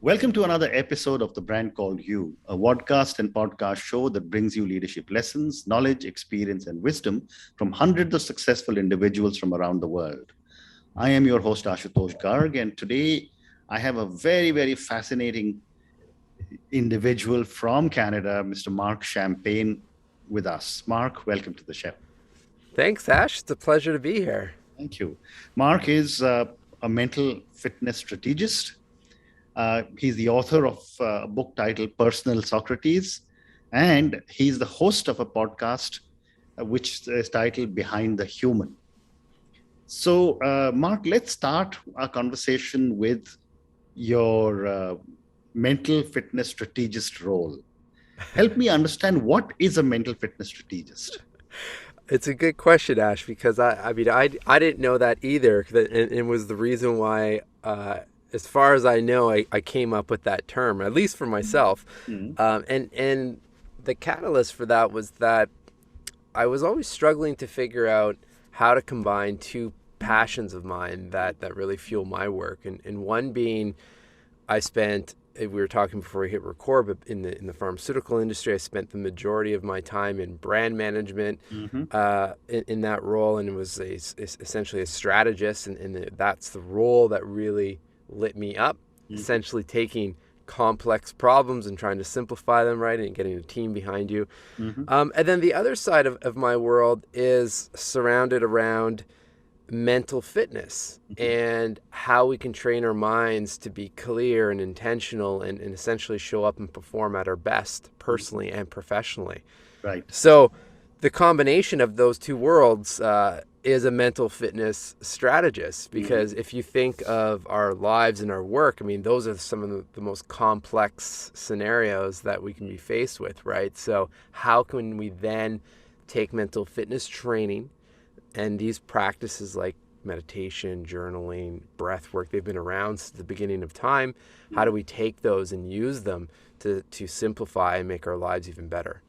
Welcome to another episode of The Brand Called You, a podcast and podcast show that brings you leadership lessons, knowledge, experience, and wisdom from hundreds of successful individuals from around the world. I am your host, Ashutosh Garg, and today I have a very fascinating individual from Canada, Mr. Marc Champagne, with us. Marc, welcome to the show. Thanks, Ash. It's a pleasure to be here. Thank you. Marc is a mental fitness strategist. He's the author of a book titled Personal Socrates, and he's the host of a podcast which is titled Behind the Human. So, Marc, let's start our conversation with your mental fitness strategist role. Help me understand, what is a mental fitness strategist? It's a good question, Ash, because I didn't know that either, and it was the reason why, as far as I know, I came up with that term, at least for myself. Mm-hmm. And the catalyst for that was that I was always struggling to figure out how to combine two passions of mine that really fuel my work, and one being, we were talking before we hit record, but in the pharmaceutical industry, I spent the majority of my time in brand management, Mm-hmm. in that role, and it was essentially a strategist, and that's the role that really lit me up, Mm-hmm. essentially taking complex problems and trying to simplify them, right, and getting a team behind you. Mm-hmm. And then the other side of my world is surrounded around mental fitness and how we can train our minds to be clear and intentional and essentially show up and perform at our best personally and professionally. Right. So the combination of those two worlds is a mental fitness strategist, because if you think of our lives and our work, I mean, those are some of the most complex scenarios that we can be faced with, right? So how can we then take mental fitness training and these practices like meditation, journaling, breath work, they've been around since the beginning of time. How do we take those and use them to simplify and make our lives even better?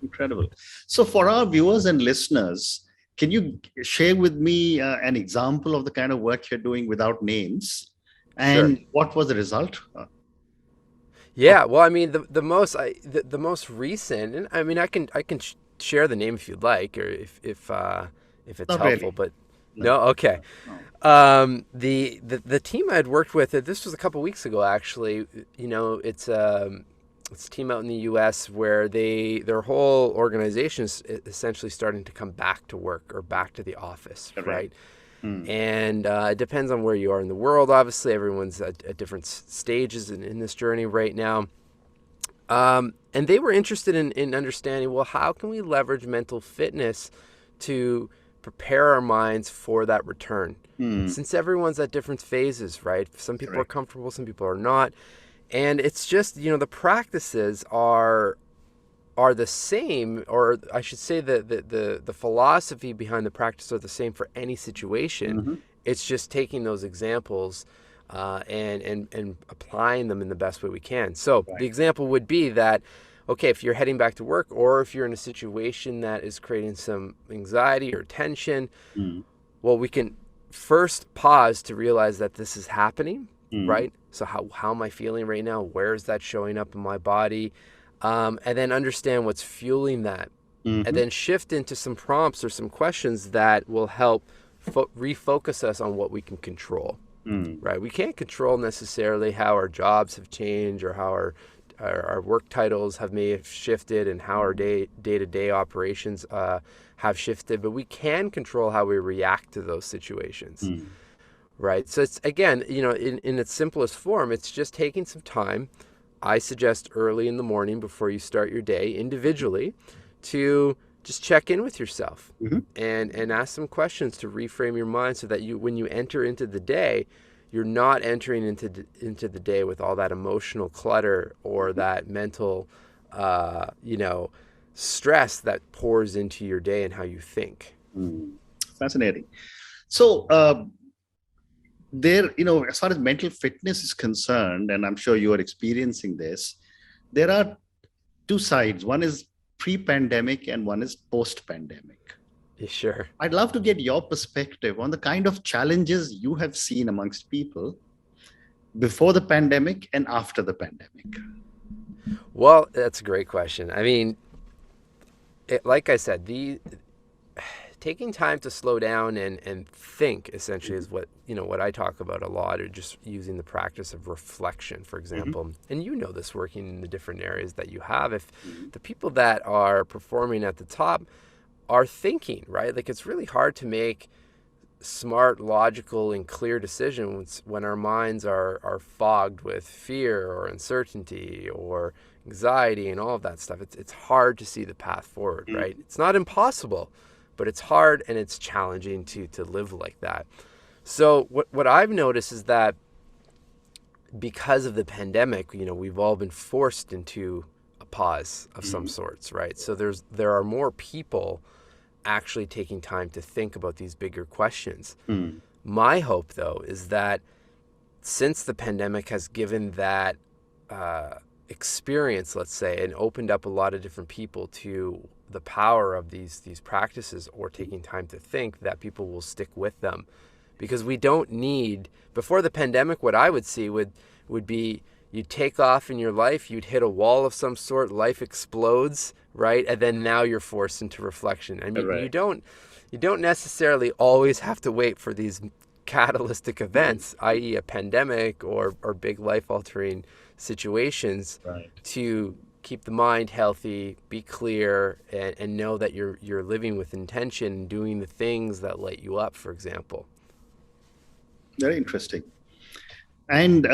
Incredible. So, for our viewers and listeners, can you share with me an example of the kind of work you're doing without names, Sure. and what was the result? Of, Yeah. Well, I mean, the most recent, and I mean, I can share the name if you'd like, or if it's Not helpful. really. But No. no, okay. No. The team I had worked with, this was a couple weeks ago actually. You know, it's a team out in the U.S. where their whole organization is essentially starting to come back to work or back to the office, Correct. right? Hmm. And it depends on where you are in the world. Obviously, everyone's at different stages in this journey right now. And they were interested in understanding, well, how can we leverage mental fitness to prepare our minds for that return? Hmm. Since everyone's at different phases, right? Some people are Correct. comfortable, some people are not. And it's just, the practices are the same, or I should say the philosophy behind the practice are the same for any situation. Mm-hmm. It's just taking those examples and applying them in the best way we can. So the Right. example would be that, okay, if you're heading back to work, or if you're in a situation that is creating some anxiety or tension, Hmm. well, we can first pause to realize that this is happening, Hmm. right? So how am I feeling right now? Where is that showing up in my body? And then understand what's fueling that. And Mm-hmm. then shift into some prompts or some questions that will help refocus us on what we can control, Hmm. right? We can't control necessarily how our jobs have changed, or how our work titles may have shifted, and how our day-to-day operations have shifted, but we can control how we react to those situations, Hmm. right? So it's, again, in its simplest form, it's just taking some time. I suggest early in the morning before you start your day individually to just check in with yourself Mm-hmm. and ask some questions to reframe your mind, so that when you enter into the day, you're not entering into the day with all that emotional clutter or that mental stress that pours into your day and how you think. Hmm. Fascinating. So, as far as mental fitness is concerned, and I'm sure you are experiencing this, there are two sides. One is pre-pandemic and one is post-pandemic. Yeah, sure. I'd love to get your perspective on the kind of challenges you have seen amongst people before the pandemic and after the pandemic? Well, that's a great question. I mean, like I said, the taking time to slow down and think essentially is what I talk about a lot, or just using the practice of reflection, for Mhm. example. And you know this, working in the different areas that you have. If Mhm. the people that are performing at the top are thinking, right? Like, it's really hard to make smart, logical, and clear decisions when our minds are fogged with fear or uncertainty or anxiety and all of that stuff. It's hard to see the path forward, right? Mhm. It's not impossible, but it's hard and it's challenging to live like that. So what I've noticed is that because of the pandemic, we've all been forced into a pause of some Mhm. sorts, right? So there are more people actually taking time to think about these bigger questions. Mhm. My hope, though, is that since the pandemic has given that experience, let's say, and opened up a lot of different people to the power of these practices or taking time to think, that people will stick with them. Because we don't need, before the pandemic, what I would see would be, you'd take off in your life, you'd hit a wall of some sort, life explodes, right? And then now you're forced into reflection. I mean, you Right. don't necessarily always have to wait for these catalytic Mhm. events, i.e. a pandemic or big life altering situations, Right. to keep the mind healthy, be clear, and know that you're living with intention, doing the things that light you up, for example. Very interesting. And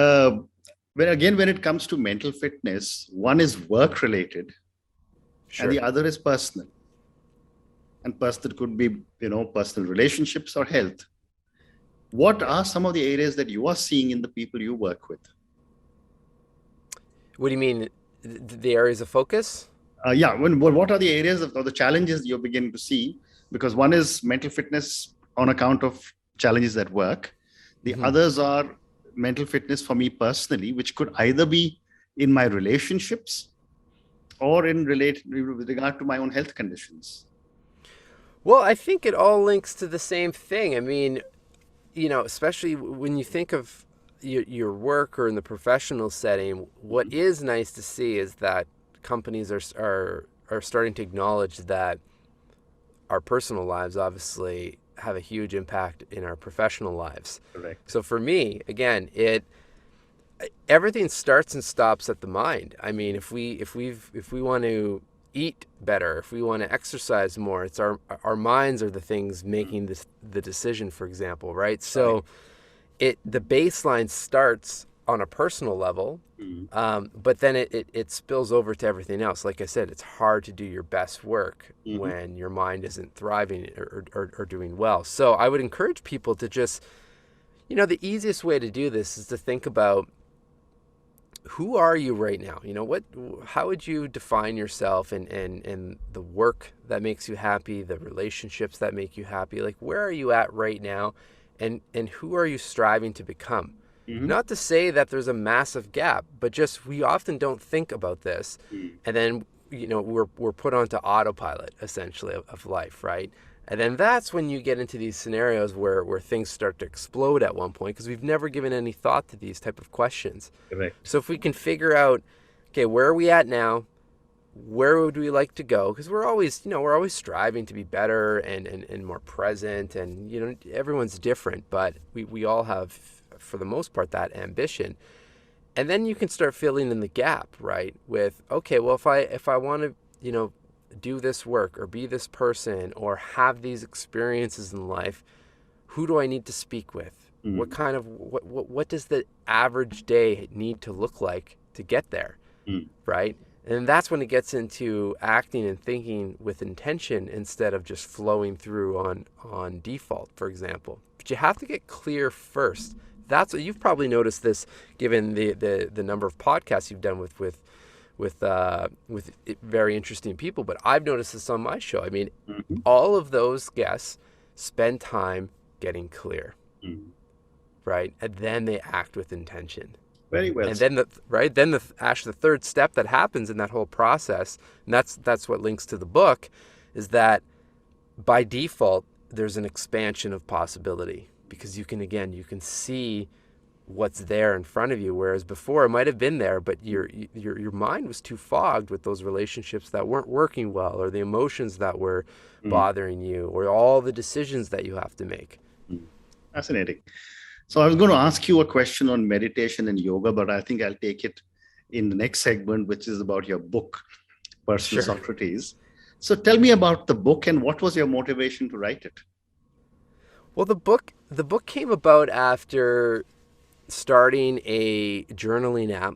when it comes to mental fitness, one is work related and Sure. the other is personal. And personal could be, personal relationships or health. What Yeah. are some of the areas that you are seeing in the people you work with? What do you mean, the areas of focus? Yeah, what are the areas of, or the challenges you're beginning to see? Because one is mental fitness on account of challenges at work. The Hmm. others are mental fitness for me personally, which could either be in my relationships or with regard to my own health conditions. Well, I think it all links to the same thing. I mean, especially when you think of your work or in the professional setting, what Mhm. is nice to see is that companies are starting to acknowledge that our personal lives obviously have a huge impact in our professional lives. Correct. So for me, again, it everything starts and stops at the mind. I mean, if we want to eat better, if we want to exercise more, it's our minds are the things Mhm. making the decision, for example, right? Right. So the baseline starts on a personal level, Mhm. but then it spills over to everything else. Like I said, it's hard to do your best work Mhm. when your mind isn't thriving or doing well. So I would encourage people to just, the easiest way to do this is to think about, who are you right now? How would you define yourself, and the work that makes you happy, the relationships that make you happy? Like, where are you at right now? And who are you striving to become? Mhm. Not to say that there's a massive gap, but just, we often don't think about this. Mhm. And then, we're put onto autopilot, essentially, of life, right? And then that's when you get into these scenarios where things start to explode at one point, because we've never given any thought to these type of questions. Correct. So if we can figure out, okay, where are we at now? Where would we like to go? Because we're always striving to be better and more present. And, everyone's different, but we all have, for the most part, that ambition. And then you can start filling in the gap, right? With, okay, well, if I want to, do this work or be this person or have these experiences in life, who do I need to speak with? Mhm. What does the average day need to look like to get there, Mhm. right? And that's when it gets into acting and thinking with intention instead of just flowing through on default, for example. But you have to get clear first. That's what you've probably noticed this, given the number of podcasts you've done with very interesting people. But I've noticed this on my show. I mean, Mhm. all of those guests spend time getting clear, Mhm. right? And then they act with intention. Very well And said. then the third step that happens in that whole process, and that's what links to the book, is that by default there's an expansion of possibility, because you can see what's there in front of you, whereas before it might have been there, but your mind was too fogged with those relationships that weren't working well, or the emotions that were Mm, bothering you, or all the decisions that you have to make. mm. Fascinating. So I was going to ask you a question on meditation and yoga, but I think I'll take it in the next segment, which is about your book, Personal Sure. Socrates. So tell me about the book and what was your motivation to write it? Well, the book came about after starting a journaling app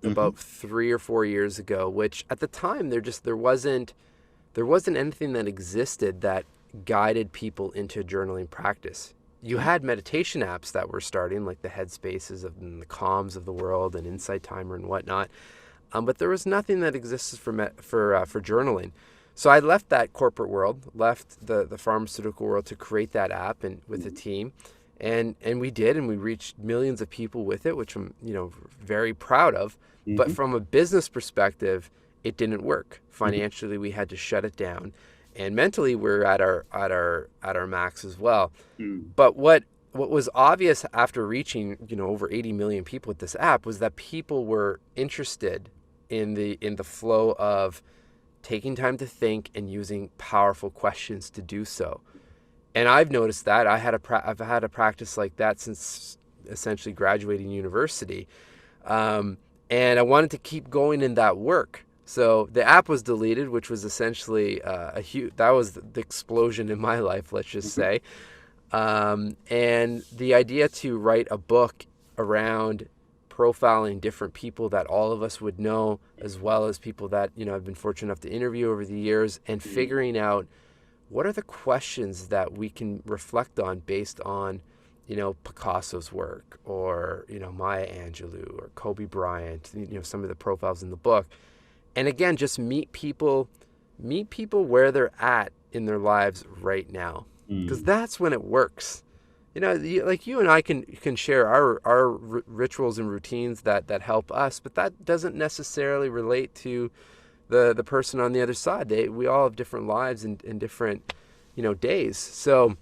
Mm-hmm. about 3 or 4 years ago, which at the time there wasn't anything that existed that guided people into journaling practice. You had meditation apps that were starting, like the Headspaces and the Calms of the world and Insight Timer and whatnot, but there was nothing that existed for journaling. So I left that corporate world, left the pharmaceutical world to create that app and with a team, and we did, and we reached millions of people with it, which I'm very proud of. But Mm-hmm. from a business perspective, it didn't work. Financially, we had to shut it down, and mentally, we're at our max as well. Mm-hmm. But what was obvious after reaching over 80 million people with this app was that people were interested in the flow of taking time to think and using powerful questions to do so. And I've noticed that I've had a practice like that since essentially graduating university, um, and I wanted to keep going in that work. So the app was deleted, which was essentially a huge that was the explosion in my life, let's just Mm-hmm. say. And the idea to write a book around profiling different people that all of us would know, as well as people that I've been fortunate enough to interview over the years, and figuring out what are the questions that we can reflect on based on Picasso's work, or Maya Angelou or Kobe Bryant, some of the profiles in the book. And again, just meet people where they're at in their lives right now, because Mm-hmm. that's when it works. Like you and I can share our rituals and routines that help us, but that doesn't necessarily relate to the person on the other side. We all have different lives and different days. So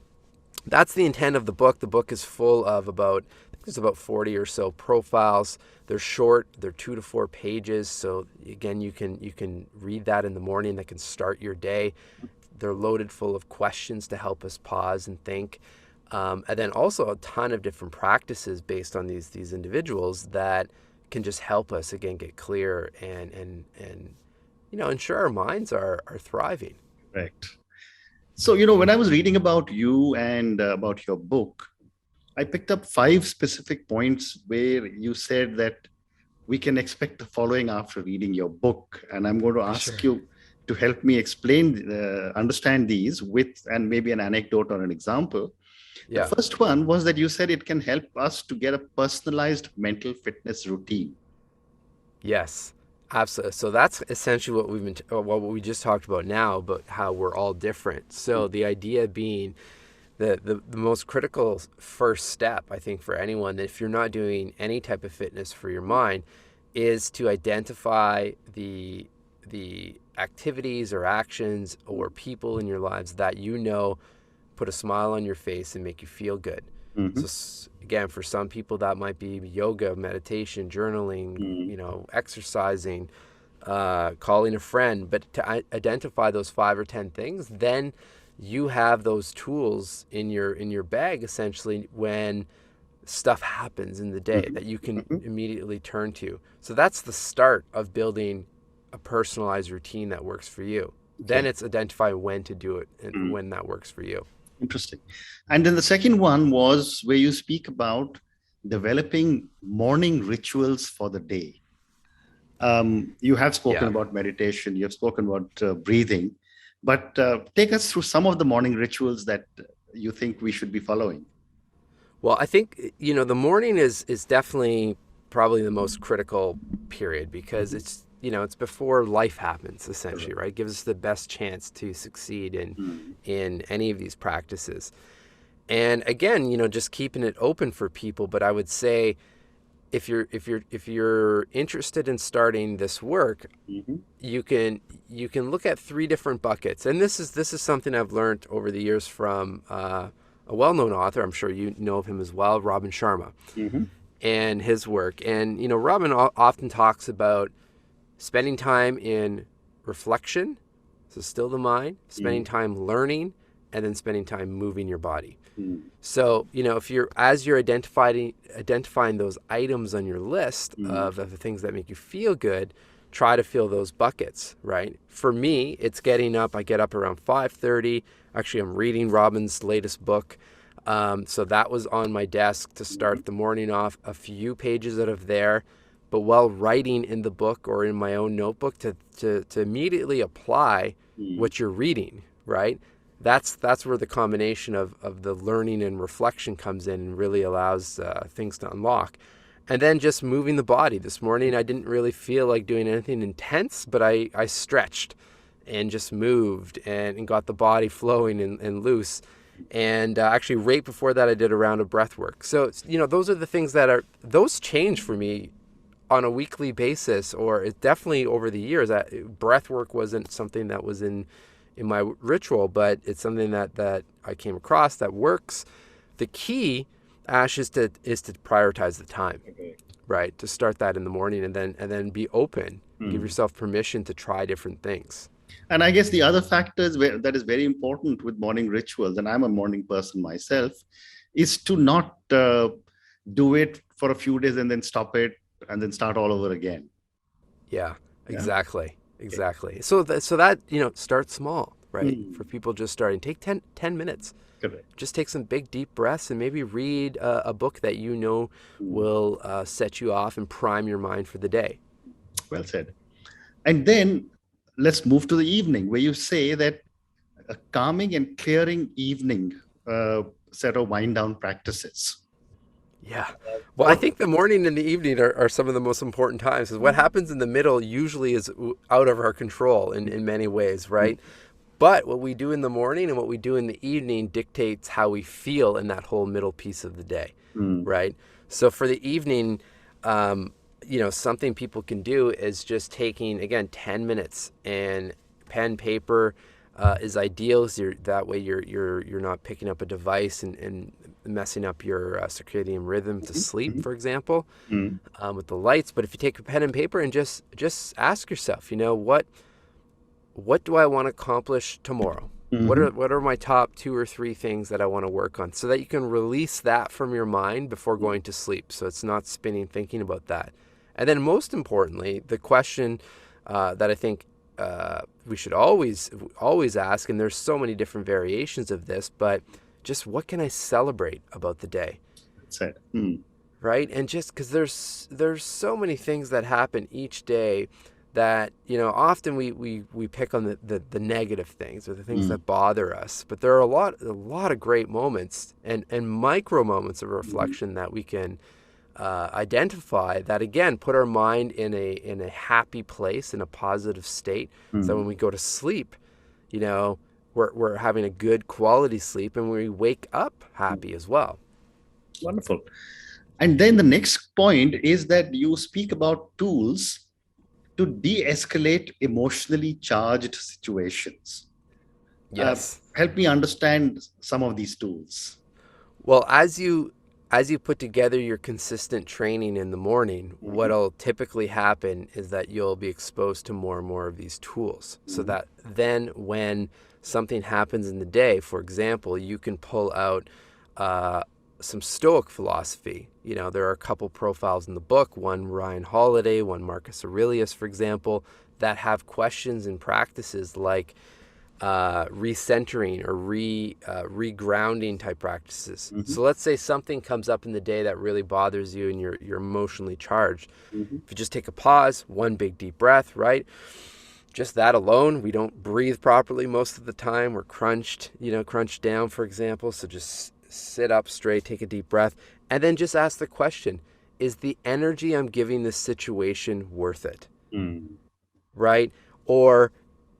that's the intent of the book. The book is full of I think there's about 40 or so profiles. They're short. They're 2 to 4 pages. So again, you can read that in the morning. That can start your day. They're loaded full of questions to help us pause and think. And then also a ton of different practices based on these individuals that can just help us again get clear and ensure our minds are thriving. Correct. So, when I was reading about you and about your book, I picked up five specific points where you said that we can expect the following after reading your book. And I'm going to ask Sure. you to help me understand these with, and maybe an anecdote or an example. The Yeah. first one was that you said it can help us to get a personalized mental fitness routine. Yes. Absolutely. So that's essentially what we just talked about now, but how we're all different. So the idea being the most critical first step, I think, for anyone, if you're not doing any type of fitness for your mind, is to identify the activities or actions or people in your lives that put a smile on your face and make you feel good. Mm-hmm. So again, for some people that might be yoga, meditation, journaling, exercising, calling a friend. But to identify those 5 or 10 things, then you have those tools in your bag essentially when stuff happens in the day Mm-hmm. that you can Mm-hmm. immediately turn to. So that's the start of building a personalized routine that works for you. Then Okay. it's identifying when to do it and Mm. when that works for you. Interesting. And then the second one was where you speak about developing morning rituals for the day. You have spoken Yeah. about meditation, you have spoken about breathing, but take us through some of the morning rituals that you think we should be following. Well, I think the morning is definitely probably the most critical period, because Mhm. it's before life happens essentially, Correct. right? It gives us the best chance to succeed in Mm. in any of these practices. And again, just keeping it open for people, but I would say if you're interested in starting this work, Mhm. you can look at 3 different buckets. And this is something I've learned over the years from a well-known author. I'm sure you know of him as well, Robin Sharma. Mhm. and his work. And, Robin often talks about spending time in reflection, so still the mind, spending time learning, and then spending time moving your body. So, if as you're identifying those items on your list of the things that make you feel good, try to fill those buckets, right? For me, it's getting up. I get up around 5:30. Actually, I'm reading Robin's latest book. So that was on my desk to start the morning off, a few pages out of there. But while writing in the book or in my own notebook to immediately apply what you're reading, right? That's where the combination of the learning and reflection comes in and really allows things to unlock. And then just moving the body. This morning, I didn't really feel like doing anything intense, but I stretched and just moved and got the body flowing and loose. And actually, right before that, I did a round of breath work. So, those are the things those change for me on a weekly basis, or it definitely over the years. Breath work wasn't something that was in my ritual, but it's something that I came across that works. The key, Ash, is to prioritize the time, right? To start that in the morning and then be open, give yourself permission to try different things. And I guess the other factor that is very important with morning rituals, and I'm a morning person myself, is to not do it for a few days and then stop it and then start all over again. Yeah, exactly. Exactly. So that, start small, right? For people just starting, take 10 minutes. Correct. Just take some big deep breaths and maybe read a book that will set you off and prime your mind for the day. Well said. And then let's move to the evening, where you say that a calming and clearing evening set of wind down practices. Yeah. Well, I think the morning and the evening are some of the most important times, because what happens in the middle usually is out of our control in many ways, right? But what we do in the morning and what we do in the evening dictates how we feel in that whole middle piece of the day, right? So for the evening, something people can do is just taking, again, 10 minutes, and pen, paper is ideal. So that way you're not picking up a device and messing up your circadian rhythm to sleep, for example, with the lights. But if you take a pen and paper and just ask yourself, what do I want to accomplish tomorrow? What are my top 2 or 3 things that I want to work on, so that you can release that from your mind before going to sleep, so it's not spinning thinking about that. And then most importantly, the question that I think we should always ask, and there's so many different variations of this, but just what can I celebrate about the day? That's it. Right? And just because there's so many things that happen each day that, often we pick on the negative things or the things that bother us, but there are a lot of great moments and micro moments of reflection that we can identify, that again put our mind in a happy place, in a positive state, so when we go to sleep, we're having a good quality sleep, and we wake up happy as well. Wonderful. And then the next point is that you speak about tools to de-escalate emotionally charged situations. Yes. Help me understand some of these tools. Well, as you put together your consistent training in the morning, what'll typically happen is that you'll be exposed to more and more of these tools, so that then when something happens in the day, for example, you can pull out some Stoic philosophy. There are a couple profiles in the book, one Ryan Holiday, one Marcus Aurelius, for example, that have questions and practices like recentering or regrounding type practices. So let's say something comes up in the day that really bothers you and you're emotionally charged. If you just take a pause, one big deep breath, right? Just that alone, we don't breathe properly most of the time. We're crunched down, for example. So just sit up straight, take a deep breath, and then just ask the question, is the energy I'm giving this situation worth it? Right? Or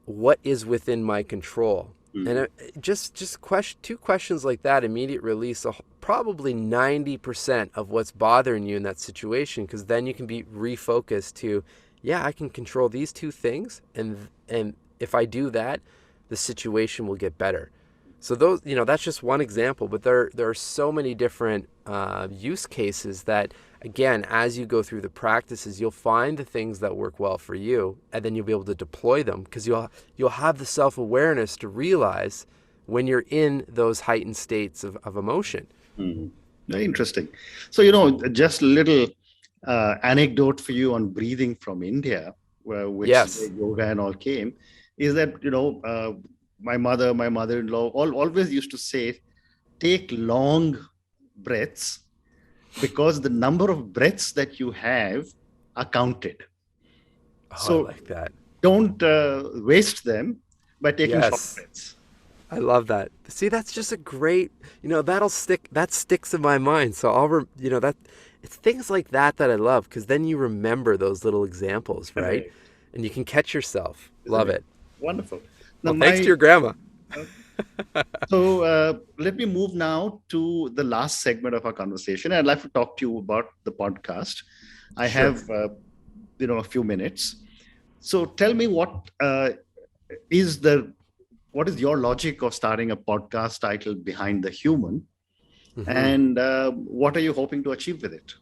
what is within my control? And just 2 questions like that, immediate release probably 90% of what's bothering you in that situation, because then you can be refocused to, I can control these 2 things, and if I do that, the situation will get better. So those, that's just one example, but there are so many different use cases that, again, as you go through the practices, you'll find the things that work well for you, and then you'll be able to deploy them because you'll have the self-awareness to realize when you're in those heightened states of emotion. Mm. Very interesting. So, just a little anecdote for you on breathing from India, which is where Yes. yoga and all came, is that, my mother-in-law always used to say, take long breaths because the number of breaths that you have are counted. Oh, I So like that. don't waste them by taking short Yes. breaths. I love that. See, that's just a great, that sticks in my mind. So that it's things like that I love because then you remember those little examples, right? Correct, And you can catch yourself. isn't Love it? it. Wonderful. Now, Well, thanks to your grandma. let me move now to the last segment of our conversation. I'd like to talk to you about the podcast. I Sure. have, a few minutes. So tell me is the what is your logic of starting a podcast titled Behind the Human? Hmm. And what are you hoping to achieve with it?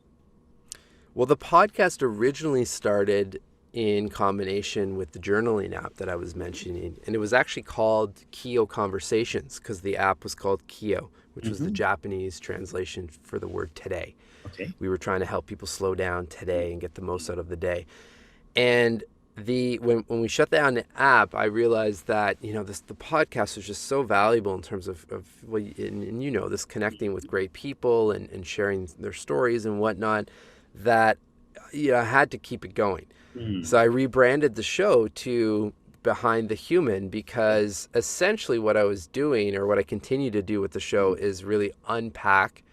Well, the podcast originally started in combination with the journaling app that I was mentioning, and it was actually called Kyo Conversations because the app was called Kyo, which was the Hmm. Japanese translation for the word today. Okay. We were trying to help people slow down today and get the most out of the day. And when we shut down the app, I realized that the podcast was just so valuable in terms of well, and this connecting with great people and sharing their stories and whatnot, that I had to keep it going. Mm. So I rebranded the show to Behind the Human because essentially what I was doing, or what I continue to do with the show, is really unpack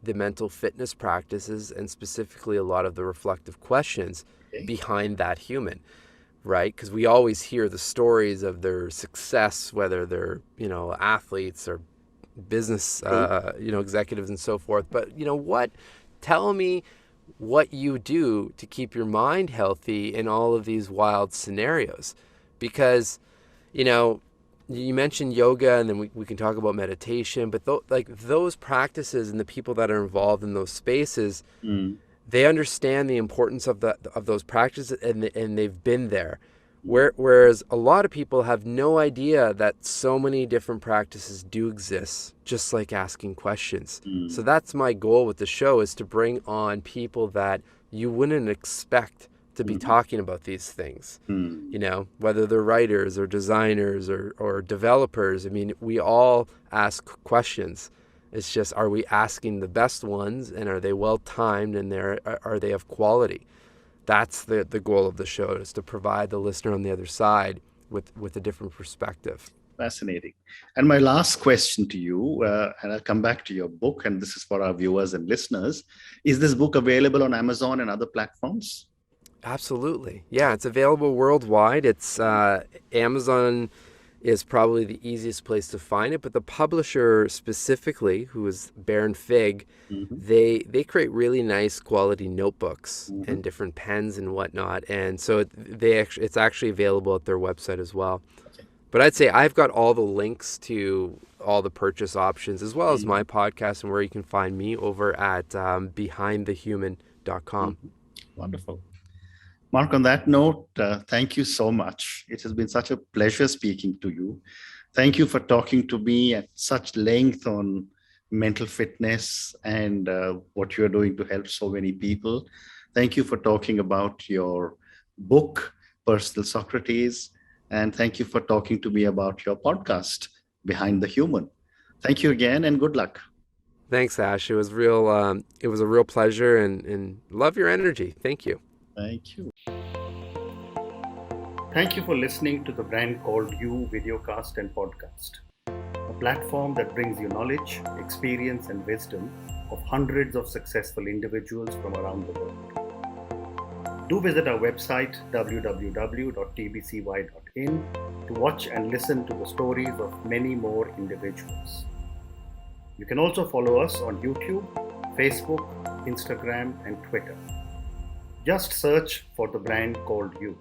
the mental fitness practices and specifically a lot of the reflective questions Okay. behind that human, right? Because we always hear the stories of their success, whether they're athletes or business True. executives and so forth. But tell me what you do to keep your mind healthy in all of these wild scenarios, because you know you mentioned yoga, and then we can talk about meditation, but those practices and the people that are involved in those spaces, Mm. they understand the importance of those practices, and they've been there. Mm. Whereas a lot of people have no idea that so many different practices do exist, just like asking questions. So Mm. that's my goal with the show, is to bring on people that you wouldn't expect to be Mm. talking about these things. Mm. Whether they're writers or designers or developers. I mean, we all ask questions. It's just, are we asking the best ones, and are they well timed, and are they of quality? That's the goal of the show, is to provide the listener on the other side with a different perspective. Fascinating. And my last question to you, and I'll come back to your book, and this is for our viewers and listeners. Is this book available on Amazon and other platforms? Absolutely. Yeah, it's available worldwide. It's Amazon is probably the easiest place to find it, but the publisher specifically, who is Baron Fig, Hmm. they create really nice quality notebooks Hmm. and different pens and whatnot, and so it's actually available at their website as well. Okay. But I'd say I've got all the links to all the purchase options, as well as my Mhm. podcast, and where you can find me over at behindthehuman.com. Mhm. Wonderful. Mark, on that note, thank you so much. It has been such a pleasure speaking to you. Thank you for talking to me at such length on mental fitness and what you're doing to help so many people. Thank you for talking about your book, Personal Socrates. And thank you for talking to me about your podcast, Behind the Human. Thank you again and good luck. Thanks, Ash. It was real. It was a real pleasure, and love your energy. Thank you. Thank you. Thank you for listening to the Brand Called You videocast and podcast, a platform that brings you knowledge, experience, and wisdom of hundreds of successful individuals from around the world. Do visit our website www.tbcy.in to watch and listen to the stories of many more individuals. You can also follow us on YouTube, Facebook, Instagram, and Twitter. Just search for the Brand Called You.